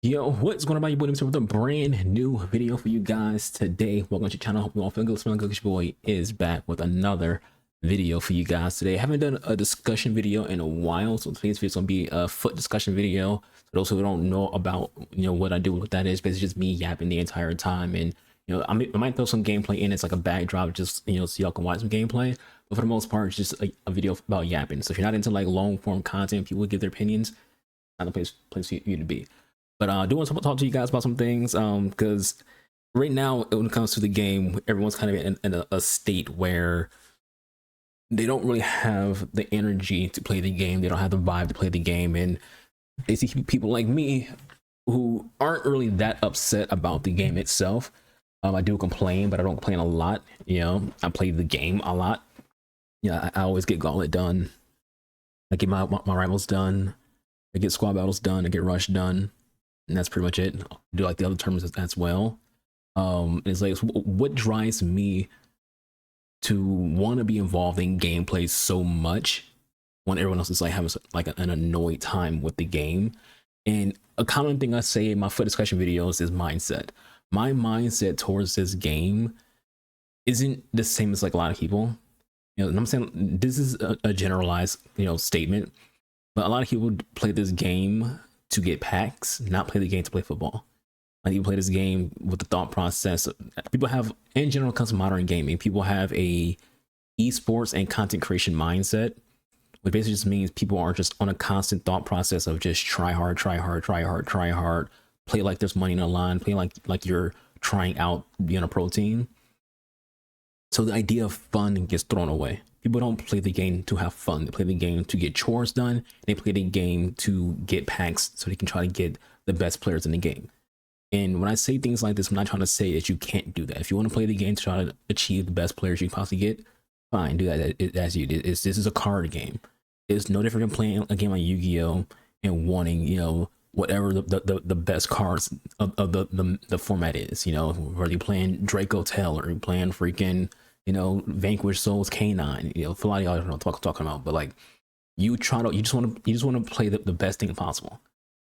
Yo, what's going on, your boy Nimson with a brand new video for you guys today. Welcome to the channel. Hope you all feel good. Smelling good. Your boy is back with another video for you guys today. I haven't done a discussion video in a while, so today's video is going to be a FUT discussion video. For those who don't know about, what I do, what that is, basically just me yapping the entire time. And, I might throw some gameplay in. It's like a backdrop, just, so y'all can watch some gameplay. But for the most part, it's just like a video about yapping. So if you're not into like long form content, people give their opinions, not the place for you to be. But I do want to talk to you guys about some things, because right now, when it comes to the game, everyone's kind of in a state where they don't really have the energy to play the game. They don't have the vibe to play the game. And they see people like me who aren't really that upset about the game itself. I do complain, but I don't complain a lot. I play the game a lot. I always get gauntlet done. I get my rivals done. I get squad battles done. I get rush done. And that's pretty much it. I do like the other terms as well. It's like, what drives me to want to be involved in gameplay so much when everyone else is like having like an annoyed time with the game? And a common thing I say in my FUT discussion videos is mindset. My mindset towards this game isn't the same as like a lot of people. And I'm saying this is a generalized, statement, but a lot of people play this game to get packs, not play the game to play football. Like, you play this game with the thought process. People have, in general, comes to modern gaming, people have a esports and content creation mindset, which basically just means people are just on a constant thought process of just try hard, play like there's money in the line, play like you're trying out being a pro team. So the idea of fun gets thrown away. People don't play the game to have fun. They play the game to get chores done. They play the game to get packs so they can try to get the best players in the game. And when I say things like this, I'm not trying to say that you can't do that. If you want to play the game to try to achieve the best players you can possibly get, fine, do that as you did. This is a card game. It's no different than playing a game like Yu-Gi-Oh! And wanting, whatever the best cards of the format is. Whether you're playing Draco Tell or you're playing freaking, Vanquish Souls Canine. For a lot of y'all don't know what I'm talking about, but like, you just want to play the best thing possible.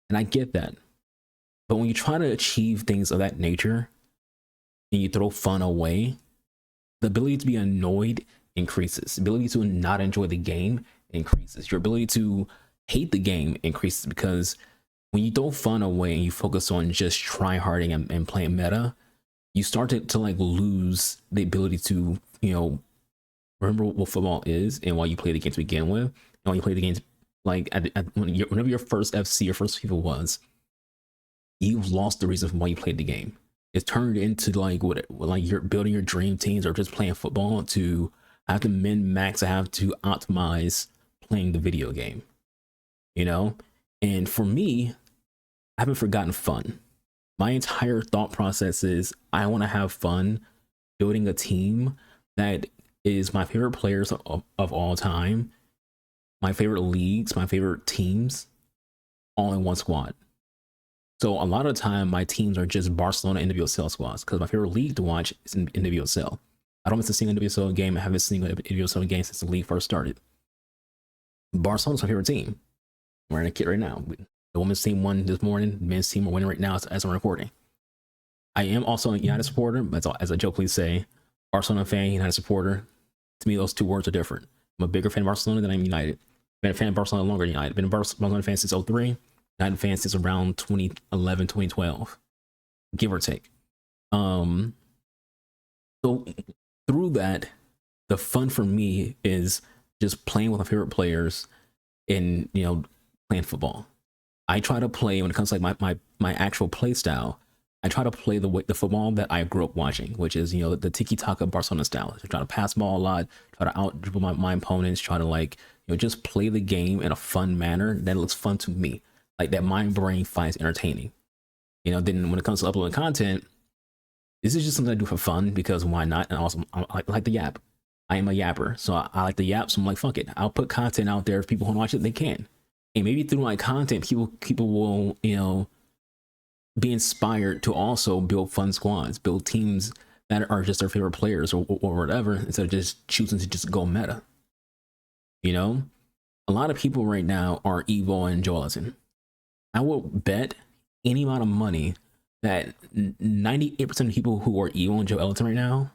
And I get that. But when you try to achieve things of that nature and you throw fun away, the ability to be annoyed increases. The ability to not enjoy the game increases. Your ability to hate the game increases, because when you throw fun away and you focus on just try-harding and playing meta, you start to like lose the ability to, remember what football is and why you play the game to begin with. And when you play the games, like whenever your first FC or first FIFA was, you've lost the reason why you played the game. It's turned into like like you're building your dream teams or just playing football to I have to min max, I have to optimize playing the video game. And for me, I haven't forgotten fun. My entire thought process is I want to have fun building a team that is my favorite players of all time, my favorite leagues, my favorite teams, all in one squad. So a lot of the time, my teams are just Barcelona NWSL squads, because my favorite league to watch is in NWSL. I don't miss a single NWSL game. I haven't seen a NWSL game since the league first started. Barcelona's my favorite team. I'm wearing a kit right now. The women's team won this morning. The men's team are winning right now as I'm recording. I am also a United supporter, but as I jokingly say, Barcelona fan, United supporter. To me, those two words are different. I'm a bigger fan of Barcelona than I'm United. Been a fan of Barcelona longer than United. Been a Barcelona fan since 03. United fan since around 2011, 2012, give or take. So through that, the fun for me is just playing with my favorite players and, playing football. I try to play, when it comes to like my actual play style, I try to play the football that I grew up watching, which is, the tiki-taka Barcelona style. I try to pass ball a lot, try to out dribble my opponents, try to like, just play the game in a fun manner that looks fun to me. Like that mind brain finds entertaining. Then when it comes to uploading content, this is just something I do for fun, because why not? And also, I like the yap. I am a yapper, so I like the yap. So I'm like, fuck it. I'll put content out there. If people want to watch it, they can. And maybe through my content, people will, be inspired to also build fun squads, build teams that are just their favorite players or whatever, instead of just choosing to just go meta. A lot of people right now are Evo and Joelison. I will bet any amount of money that 98% of people who are evil in Joe Ellington right now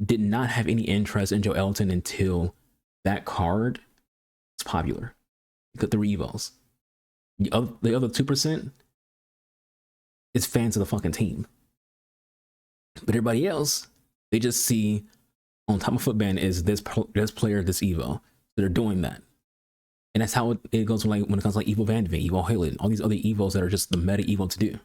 did not have any interest in Joe Ellington until that card is popular. Because the evos. The other 2% is fans of the fucking team. But everybody else, they just see on top of Footband is this player, this evo. So they're doing that. And that's how it goes when it comes to like Evo Vanderveen, Evo Halen, all these other evos that are just the meta evo to do.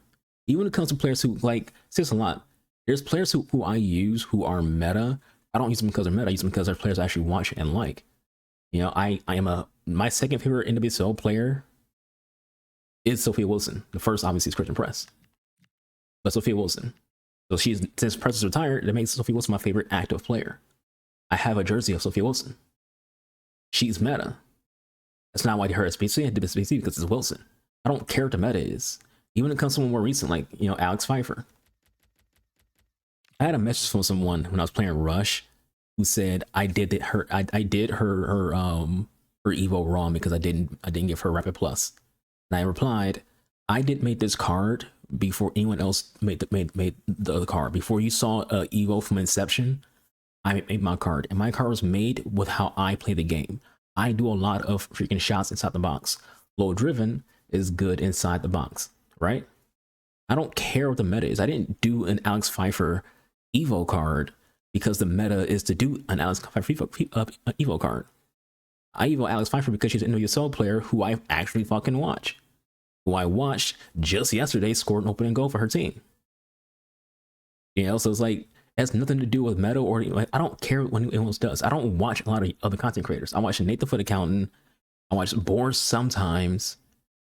Even when it comes to players who like, says a lot. There's players who I use who are meta. I don't use them because they're meta. I use them because they're players I actually watch and like. You know, I am my second favorite NWSL player is Sophia Wilson. The first obviously is Christian Press, but Sophia Wilson. So since Press is retired, that makes Sophia Wilson my favorite active player. I have a jersey of Sophia Wilson. She's meta. That's not why her SBC. I did SBC because it's Wilson. I don't care what the meta is. Even when it comes to someone more recent, like, you know, Alex Pfeiffer. I had a message from someone when I was playing Rush who said I did her Evo wrong because I didn't give her Rapid Plus. And I replied, I did make this card before anyone else made the other card. Before you saw Evo from inception, I made my card, and my card was made with how I play the game. I do a lot of freaking shots inside the box. Low driven is good inside the box, right? I don't care what the meta is. I didn't do an Alex Pfeiffer Evo card because the meta is to do an Alex Pfeiffer Evo card. I Evo Alex Pfeiffer because she's an NWSL player who I actually fucking watch. Who I watched just yesterday scored an opening goal for her team. You know, so it's like, it has nothing to do with meta or like, I don't care what anyone else does. I don't watch a lot of other content creators. I watch Nate the Foot Accountant. I watch Boris sometimes.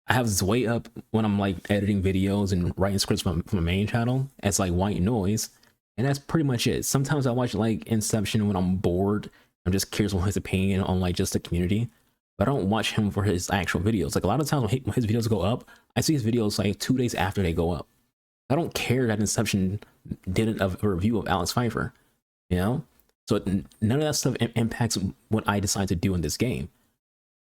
I have Zway up when I'm like editing videos and writing scripts from my main channel. It's like white noise. And that's pretty much it. Sometimes I watch like Inception when I'm bored. I'm just curious on his opinion on like just the community. But I don't watch him for his actual videos. Like a lot of times when his videos go up, I see his videos like 2 days after they go up. I don't care that Inception did a review of Alex Pfeiffer, you know? So none of that stuff impacts what I decide to do in this game,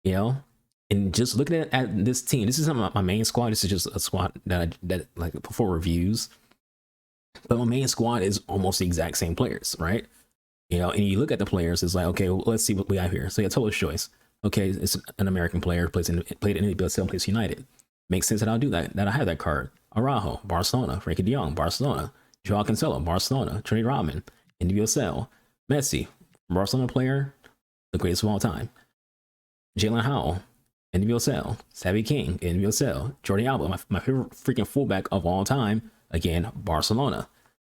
you know? And just looking at this team, this isn't my main squad. This is just a squad that like for reviews. But my main squad is almost the exact same players, right? You know, and you look at the players, it's like, okay, well, let's see what we have here. So yeah, Total Choice. Okay, it's an American player, played in NWSL, plays United. Makes sense that I'll do that I have that card. Araujo, Barcelona. Frankie de Jong, Barcelona. Joao Cancelo, Barcelona. Trinity Rodman, NWSL. Messi, Barcelona player, the greatest of all time. Jalen Howell, NWSL. Savvy King, NWSL. Jordi Alba, my favorite freaking fullback of all time. Again, Barcelona.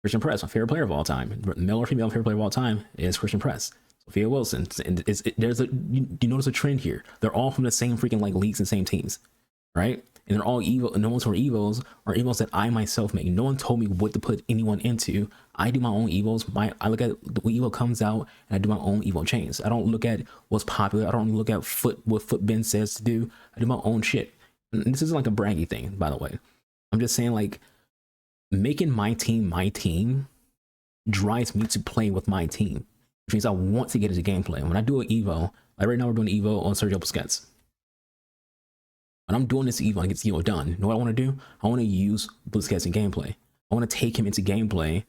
Christian Press, my favorite player of all time. Male or female favorite player of all time is Christian Press. Sophia Wilson. And you notice a trend here. They're all from the same freaking like leagues and same teams, right? And they're all evil. No one's for evos or evos that I myself make. No one told me what to put anyone into. I do my own evos. I look at the evo comes out and I do my own evo chains. I don't look at what's popular. I don't look at what Footbin says to do. I do my own shit. And this isn't like a braggy thing, by the way. I'm just saying, like, making my team drives me to play with my team, which means I want to get into gameplay. When I do an evo, like right now we're doing an evo on Sergio Busquets. When I'm doing this evo and get this evo done, you know what I want to do? I want to use Busquets in gameplay. I want to take him into gameplay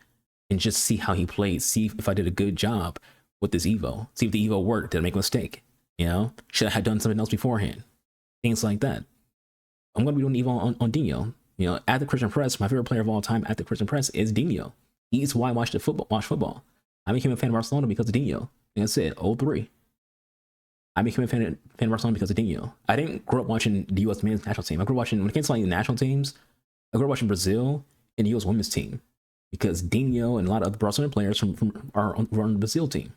and just see how he plays, see if I did a good job with this evo, see if the evo worked, did I make a mistake, you know? Should I have done something else beforehand? Things like that. I'm going to be doing evo on Dino. You know, at the Christian Press, my favorite player of all time at the Christian Press is Dino. He's why I watch football. I became a fan of Barcelona because of Dino. Like I said, 03. I became a fan of Barcelona because of Dino. I didn't grow up watching the U.S. men's national team. I grew up watching, when it came to like national teams, I grew up watching Brazil and the U.S. women's team because Dino and a lot of other Barcelona players are on the Brazil team.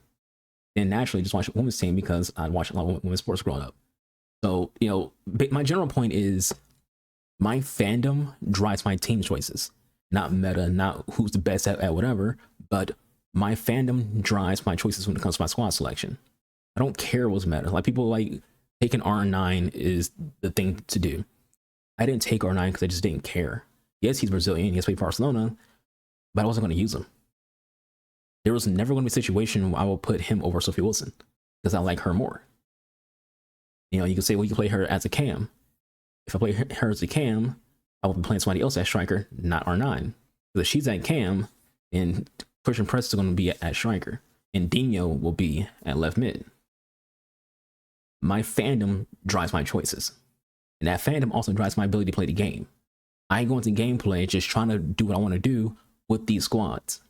And naturally just watch the women's team because I watched a lot of women's sports growing up. So, you know, my general point is my fandom drives my team choices. Not meta, not who's the best at whatever, but my fandom drives my choices when it comes to my squad selection. I don't care what's meta. Like people like taking R9 is the thing to do. I didn't take R9 because I just didn't care. Yes, he's Brazilian. Yes, played Barcelona, but I wasn't going to use him. There was never going to be a situation where I will put him over Sophia Wilson because I like her more. You know, you can say, well, you can play her as a cam. If I play her as a cam, I will be playing somebody else at striker, not R9. Because if she's at cam, then Christian Press is going to be at striker, and Dino will be at left mid. My fandom drives my choices, and that fandom also drives my ability to play the game. I go into gameplay just trying to do what I want to do with these squads.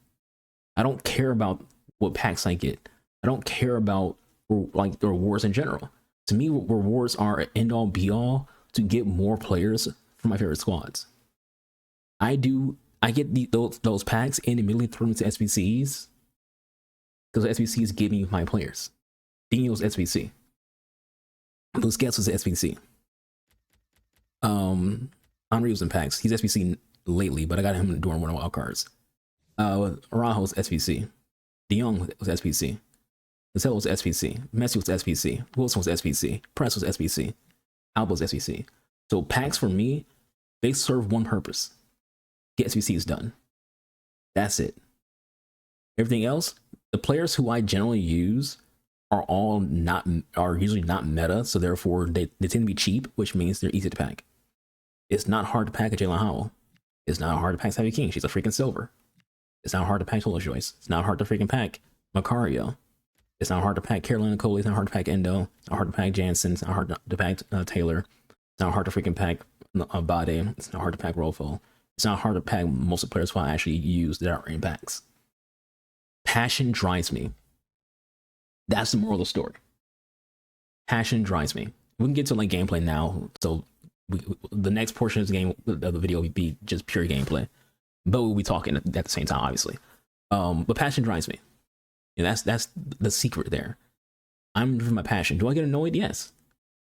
I don't care about what packs I get. I don't care about like the rewards in general. To me, rewards are an end all be all to get more players for my favorite squads. I get those packs and immediately throw them to SBCs because SBCs give me my players. Dino's SBC. Busquets was SBC. Henry was in packs. He's SBC lately, but I got him during one of my wild cards. Araujo's SBC. De Jong was SBC. Marcelo was SBC. Messi was SBC. Wilson was SBC. Press was SBC. Alba was SBC. So packs for me, they serve one purpose: get SBCs done. That's it. Everything else, the players who I generally use are usually not meta, so therefore they tend to be cheap, which means they're easy to pack. It's not hard to pack a Jalen Howell. It's not hard to pack Savvy King. She's a freaking silver. It's not hard to pack Tola Joyce. It's not hard to freaking pack Macario. It's not hard to pack Carolina Coley. It's not hard to pack Endo. It's not hard to pack Jansen. It's not hard to pack Taylor. It's not hard to freaking pack Bade. It's not hard to pack Rolfo. It's not hard to pack most of the players who I actually use that are in packs. Passion drives me. That's the moral of the story. Passion drives me. We can get to like gameplay now. So the next portion of the video will be just pure gameplay, but we'll be talking at the same time, obviously. But passion drives me. And that's the secret there. I'm driven by passion. Do I get annoyed? Yes.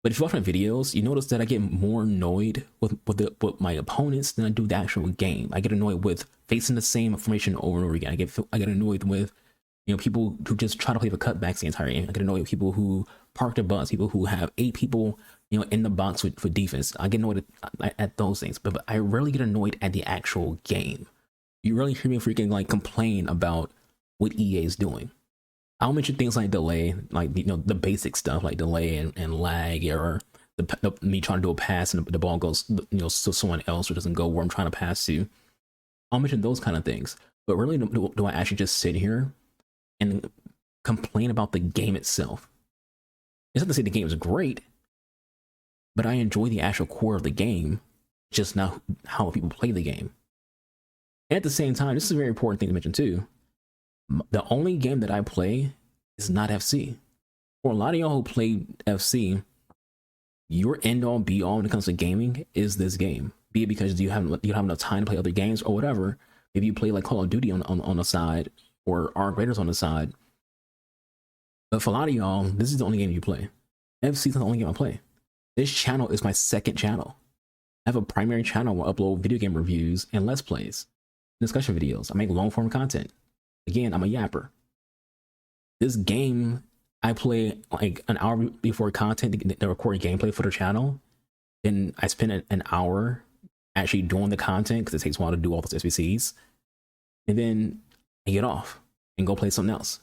But if you watch my videos, you notice that I get more annoyed with my opponents than I do the actual game. I get annoyed with facing the same information over and over again. I get annoyed with people who just try to play for cutbacks the entire game. I get annoyed with people who park their bus, people who have 8 people in the box for defense. I get annoyed at those things, but I rarely get annoyed at the actual game. You rarely hear me freaking like complain about what EA is doing. I'll mention things like delay, like the basic stuff like delay and lag, or me trying to do a pass and the ball goes to someone else or doesn't go where I'm trying to pass to. I'll mention those kind of things, but really do I actually just sit here and complain about the game itself? It's not to say the game is great, but I enjoy the actual core of the game, just not how people play the game. And at the same time, this is a very important thing to mention too. The only game that I play is not FC. For a lot of y'all who play FC, your end all be all when it comes to gaming is this game. Be it because you don't have enough time to play other games or whatever. If you play like Call of Duty on the side or Arc Raiders on the side. But for a lot of y'all, this is the only game you play. FC is not the only game I play. This channel is my second channel. I have a primary channel where I upload video game reviews and Let's Plays, discussion videos. I make long form content. Again, I'm a yapper. This game, I play like an hour before content to record gameplay for the channel. Then I spend an hour actually doing the content because it takes a while to do all those SBCs. And then I get off and go play something else.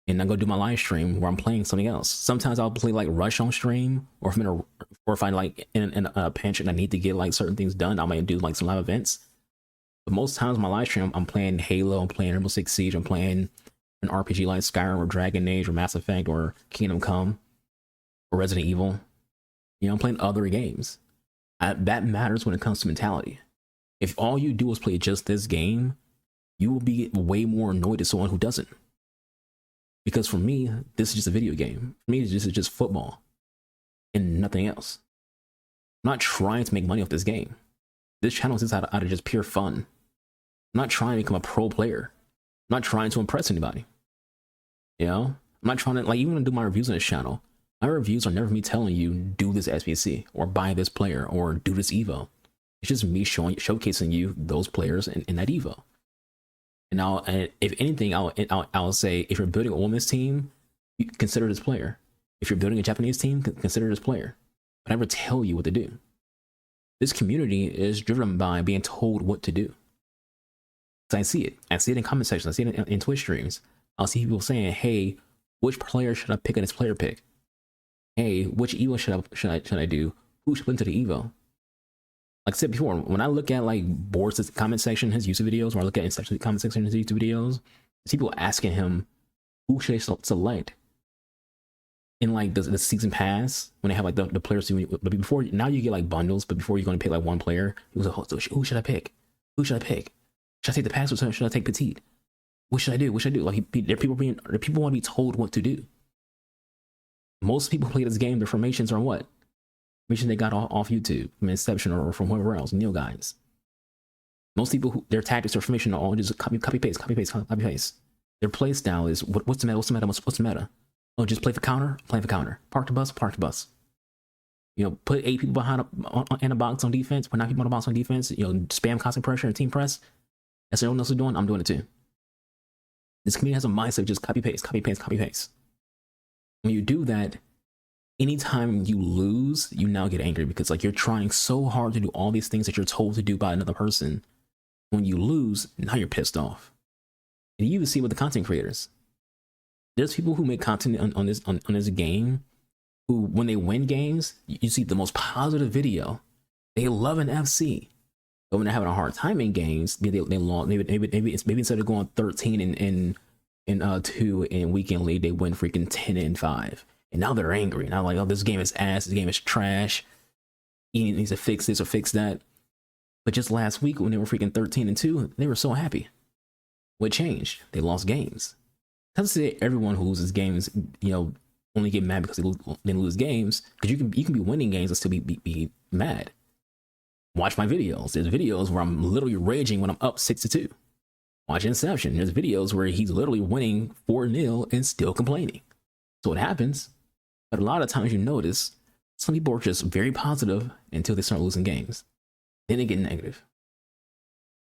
And I go do my live stream where I'm playing something else. Sometimes I'll play like Rush on stream, or if I'm like in a pinch and I need to get like certain things done, I might do like some live events. But most times my live stream, I'm playing Halo, I'm playing Rainbow Six Siege, I'm playing an RPG like Skyrim or Dragon Age or Mass Effect or Kingdom Come or Resident Evil. I'm playing other games. That matters when it comes to mentality. If all you do is play just this game, you will be way more annoyed at someone who doesn't. Because for me, this is just a video game. For me, this is just football and nothing else. I'm not trying to make money off this game. This channel is out of just pure fun. I'm not trying to become a pro player. I'm not trying to impress anybody. I'm not trying to, like, even when I do my reviews on this channel, my reviews are never me telling you, do this SBC, or buy this player, or do this Evo. It's just me showcasing you those players in that Evo. And if anything, I'll say, if you're building a women's team, you consider this player. If you're building a Japanese team, consider this player. But I never tell you what to do. This community is driven by being told what to do. So I see it. I see it in comment sections. I see it in Twitch streams. I'll see people saying, "Hey, which player should I pick in this player pick? Hey, which Evo should I do? Who should put into the Evo?" Like I said before, when I look at like Boris' comment section, his YouTube videos, or I look at Inception's comment section, his YouTube videos, people asking him who should they select in like the season pass when they have like the players who, but before, now you get like bundles, but before you're going to pick like one player, he was like, oh, so who should I pick? Who should I pick? Should I take the pass or should I take Petite? What should I do? What should I do? Like people want to be told what to do. Most people who play this game, their formations are what? Formations they got off YouTube, from Inception or from whoever else, Neil guys. Most people who their tactics or formation are all just copy paste. Their play style is what's the meta? What's the meta? Oh, just play for counter, Park the bus. You know, put 8 people behind in a box on defense, put 9 people in a box on defense, you know, spam constant pressure and team press. That's what everyone else is doing. I'm doing it too. This community has a mindset of just copy paste. When you do that, anytime you lose, you now get angry because like you're trying so hard to do all these things that you're told to do by another person. When you lose, now you're pissed off. And you even see with the content creators. There's people who make content on this game who, when they win games, you see the most positive video. They love an FC. But when they're having a hard time in games, maybe instead of going 13 and 2 in weekend league, they win freaking 10-5. And now they're angry. Now like, oh, this game is ass, this game is trash. He needs to fix this or fix that. But just last week when they were freaking 13-2, they were so happy. What changed? They lost games. Doesn't say everyone who loses games, you know, only get mad because they lose games. Because you can be winning games and still be mad. Watch my videos. There's videos where I'm literally raging when I'm up 6-2. Watch Inception. There's videos where he's literally winning 4-0 and still complaining. So it happens. But a lot of times you notice some people are just very positive until they start losing games. Then they get negative.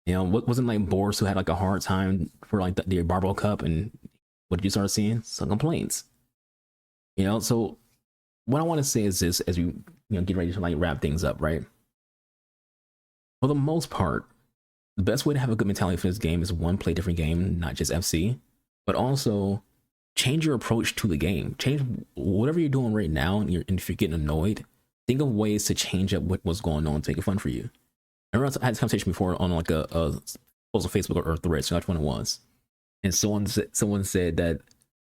You know, wasn't like Boris who had like a hard time for like the Barbell Cup, and what did you start seeing? Some complaints. You know, so what I want to say is this as we get ready to like wrap things up, right? For the most part, the best way to have a good mentality for this game is one, play a different game, not just FC, but also change your approach to the game. Change whatever you're doing right now, and if you're getting annoyed, think of ways to change up what's going on to make it fun for you. I remember I had this conversation before on like a post on Facebook or Threads, so which one it was. And someone said that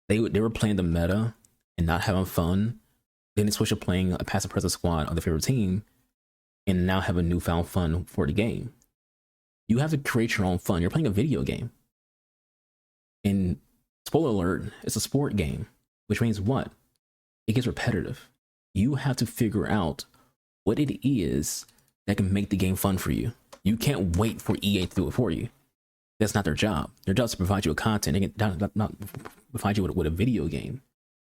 they were playing the meta and not having fun. Then they switched to playing a passive presence squad on their favorite team and now have a newfound fun for the game. You have to create your own fun. You're playing a video game. And spoiler alert, it's a sport game, which means what? It gets repetitive. You have to figure out what it is that can make the game fun for you. You can't wait for EA to do it for you. That's not their job. Their job is to provide you with content. They can not provide you with a video game.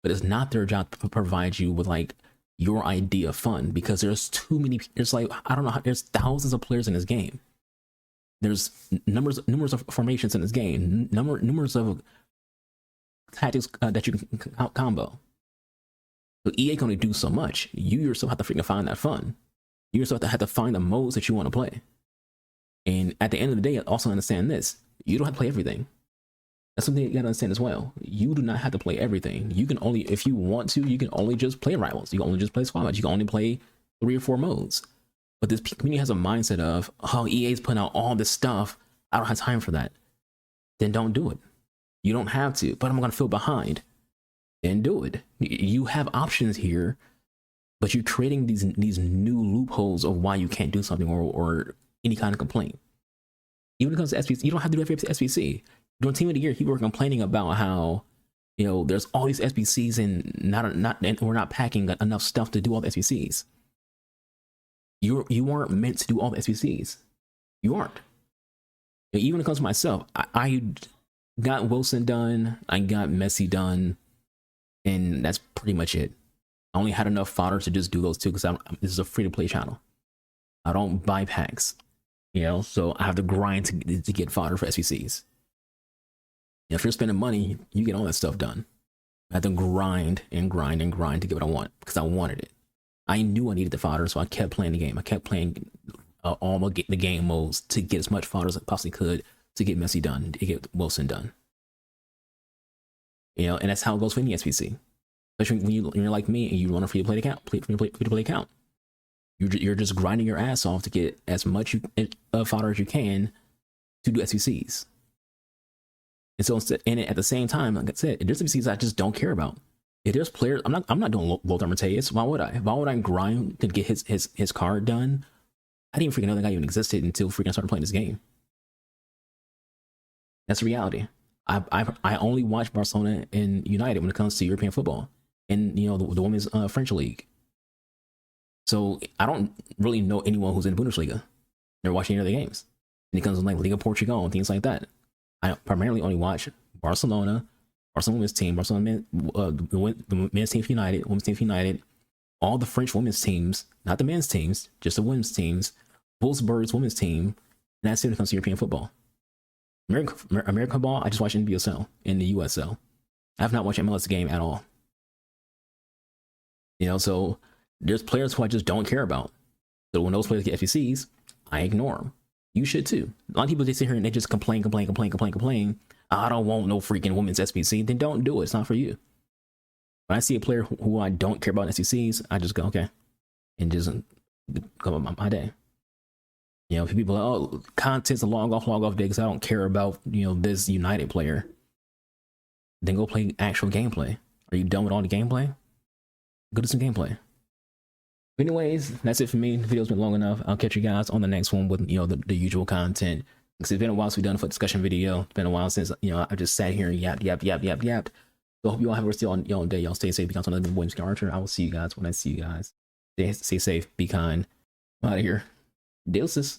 But it's not their job to provide you with like your idea of fun, because there's too many. There's like, I don't know, there's thousands of players in this game. There's numerous of formations in this game. Numerous of tactics that you can combo. So EA can only do so much. You yourself have to freaking find that fun. You yourself have to find the modes that you want to play. And at the end of the day, also understand this. You don't have to play everything. That's something you gotta understand as well. You do not have to play everything. You can only, if you want to, you can only just play rivals. You can only just play squad match. You can only play 3 or 4 modes. But this community has a mindset of, oh, EA's putting out all this stuff. I don't have time for that. Then don't do it. You don't have to, but I'm gonna feel behind. Then do it. You have options here, but you're creating these new loopholes of why you can't do something or any kind of complaint. Even when it comes to SPC, you don't have to do every SPC. During Team of the Year, people were complaining about how, you know, there's all these SPCs and we're not packing enough stuff to do all the SPCs. You aren't meant to do all the SPCs. You aren't. Even when it comes to myself, I got Wilson done, I got Messi done, and that's pretty much it. I only had enough fodder to just do those 2 because this is a free-to-play channel. I don't buy packs, you know, so I have to grind to get fodder for SPCs. If you're spending money, you get all that stuff done. I have to grind and grind and grind to get what I want because I wanted it. I knew I needed the fodder, so I kept playing the game. I kept playing all the game modes to get as much fodder as I possibly could to get Messi done, to get Wilson done. You know, and that's how it goes for any SPC. Especially when you're like me and you run a free-to-play account. You're just grinding your ass off to get as much fodder as you can to do SBCs. And so, and at the same time, like I said, there's SBCs I just don't care about. If there's players, I'm not doing Lothar Matthäus. Why would I? Why would I grind to get his card done? I didn't freaking know that guy even existed until freaking I started playing this game. That's the reality. I only watch Barcelona and United when it comes to European football, and you know the women's French league. So I don't really know anyone who's in the Bundesliga. Never watched any other games. When it comes to like Liga Portugal and things like that, I primarily only watch Barcelona women's team, the men's team for United, women's team for United, all the French women's teams, not the men's teams, just the women's teams, Wolfsburg's women's team, and that's it when it comes to European football. American football, I just watch NWSL and the USL. I have not watched MLS game at all. You know, so there's players who I just don't care about. So when those players get FECs, I ignore them. You should too. A lot of people, they sit here and they just complain. I don't want no freaking women's SBC. Then don't do it. It's not for you. When I see a player who I don't care about SBCs, I just go, okay, and just go about my day. You know, people are like, oh, content's a log off day because I don't care about, you know, this United player. Then go play actual gameplay. Are you done with all the gameplay? Go do some gameplay. But anyways, that's it for me. The video's been long enough. I'll catch you guys on the next one with, you know, the usual content. Because it's been a while since we've done a FUT discussion video. It's been a while since, you know, I just sat here and yapped. So I hope you all have a rest of your day. Y'all stay safe. Because I'm Williams Archer. I will see you guys when I see you guys. Stay safe. Be kind. I'm out of here. Deuces.